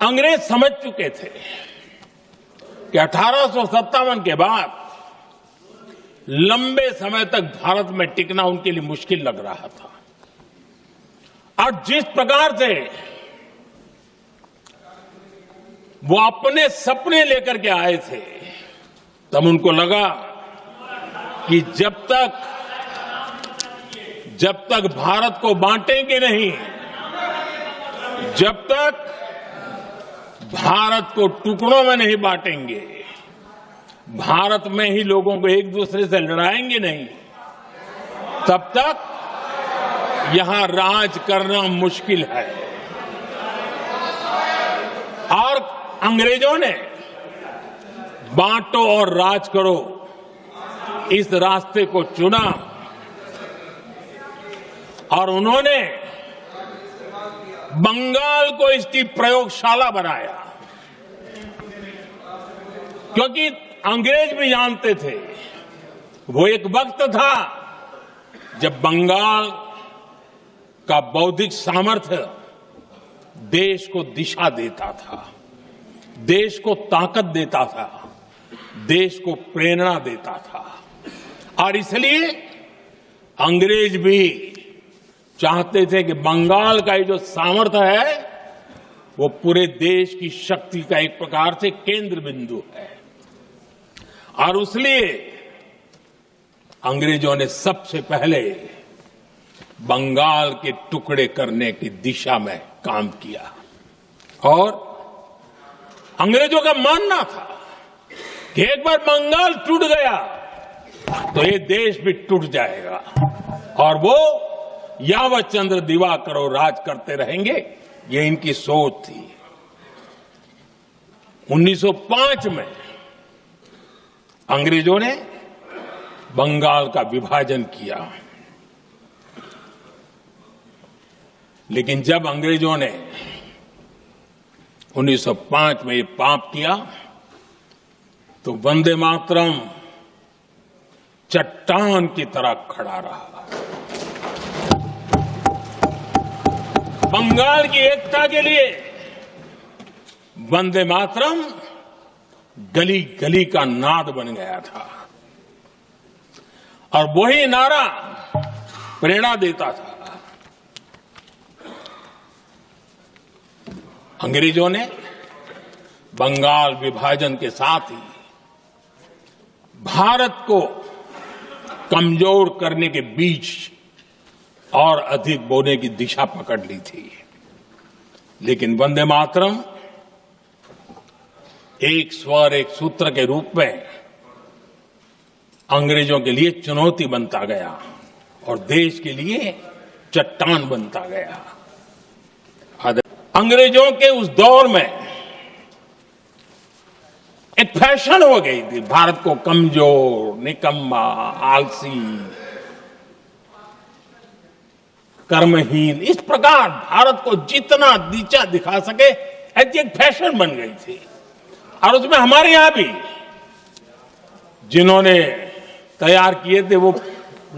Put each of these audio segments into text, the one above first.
अंग्रेज समझ चुके थे कि 1857 के बाद लंबे समय तक भारत में टिकना उनके लिए मुश्किल लग रहा था। और जिस प्रकार से वो अपने सपने लेकर के आए थे, तब उनको लगा कि जब तक भारत को बांटेंगे नहीं, जब तक भारत को टुकड़ों में नहीं बांटेंगे, भारत में ही लोगों को एक दूसरे से लड़ाएंगे नहीं, तब तक यहां राज करना मुश्किल है। और अंग्रेजों ने बांटो और राज करो इस रास्ते को चुना और उन्होंने बंगाल को इसकी प्रयोगशाला बनाया, क्योंकि अंग्रेज भी जानते थे वो एक वक्त था जब बंगाल का बौद्धिक सामर्थ्य देश को दिशा देता था, देश को ताकत देता था, देश को प्रेरणा देता था। और इसलिए अंग्रेज भी चाहते थे कि बंगाल का ये जो सामर्थ्य है वो पूरे देश की शक्ति का एक प्रकार से केंद्र बिंदु है। और इसलिए अंग्रेजों ने सबसे पहले बंगाल के टुकड़े करने की दिशा में काम किया। और अंग्रेजों का मानना था कि एक बार बंगाल टूट गया तो ये देश भी टूट जाएगा और वो यावत चंद्र दिवाकरो राज करते रहेंगे, ये इनकी सोच थी। 1905 में अंग्रेजों ने बंगाल का विभाजन किया, लेकिन जब अंग्रेजों ने 1905 में ये पाप किया तो वंदे मातरम चट्टान की तरह खड़ा रहा। बंगाल की एकता के लिए वंदे मातरम गली गली का नाद बन गया था और वही नारा प्रेरणा देता था। अंग्रेजों ने बंगाल विभाजन के साथ ही भारत को कमजोर करने के बीच और अधिक बोने की दिशा पकड़ ली थी। लेकिन वंदे मातरम एक स्वर एक सूत्र के रूप में अंग्रेजों के लिए चुनौती बनता गया और देश के लिए चट्टान बनता गया। अंग्रेजों के उस दौर में एक फैशन हो गई थी भारत को कमजोर, निकम्मा, आलसी, कर्महीन, इस प्रकार भारत को जितना नीचा दिखा सके ऐसी एक फैशन बन गई थी। और उसमें हमारे यहां भी जिन्होंने तैयार किए थे वो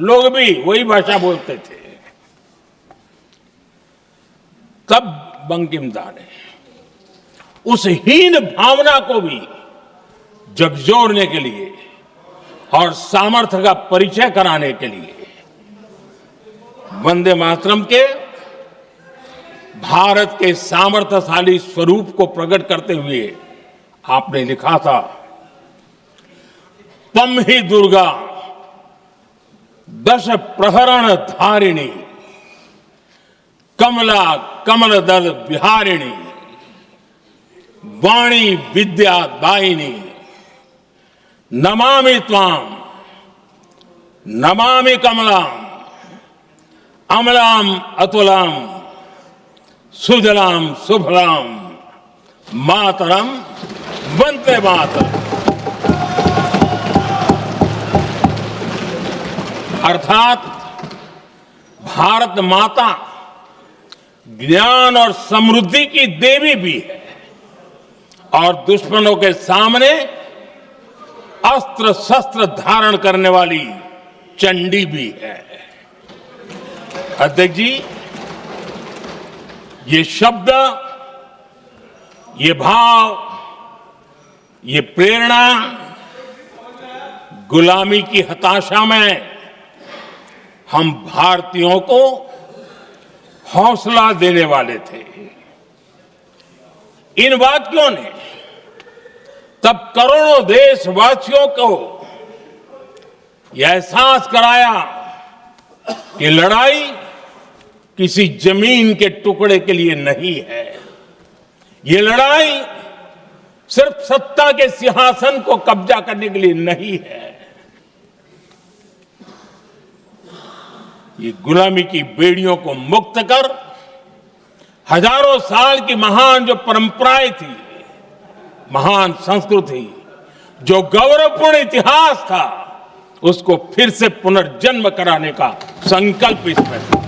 लोग भी वही भाषा बोलते थे। तब बंकिम दा ने उस हीन भावना को भी झकझोरने के लिए और सामर्थ्य का परिचय कराने के लिए वंदे मातरम के भारत के सामर्थ्यशाली स्वरूप को प्रकट करते हुए आपने लिखा था, तम ही दुर्गा दश प्रहरण धारिणी कमला कमल दल विहारिणी वाणी विद्या दायिनी नमामि त्वाम नमामि कमलाम अमलाम अतुलाम सुजलाम सुफलाम मातरम वंदे मातरम। अर्थात भारत माता ज्ञान और समृद्धि की देवी भी है और दुश्मनों के सामने अस्त्र शस्त्र धारण करने वाली चंडी भी है। अध्यक्ष जी, ये शब्द ये भाव, ये प्रेरणा गुलामी की हताशा में हम भारतीयों को हौसला देने वाले थे। इन वाक्यों ने तब करोड़ों देशवासियों को यह एहसास कराया कि लड़ाई किसी जमीन के टुकड़े के लिए नहीं है। ये लड़ाई सिर्फ सत्ता के सिंहासन को कब्जा करने के लिए नहीं है। ये गुलामी की बेड़ियों को मुक्त कर हजारों साल की महान जो परंपराएं थी, महान संस्कृति, जो गौरवपूर्ण इतिहास था, उसको फिर से पुनर्जन्म कराने का संकल्प इसमें था।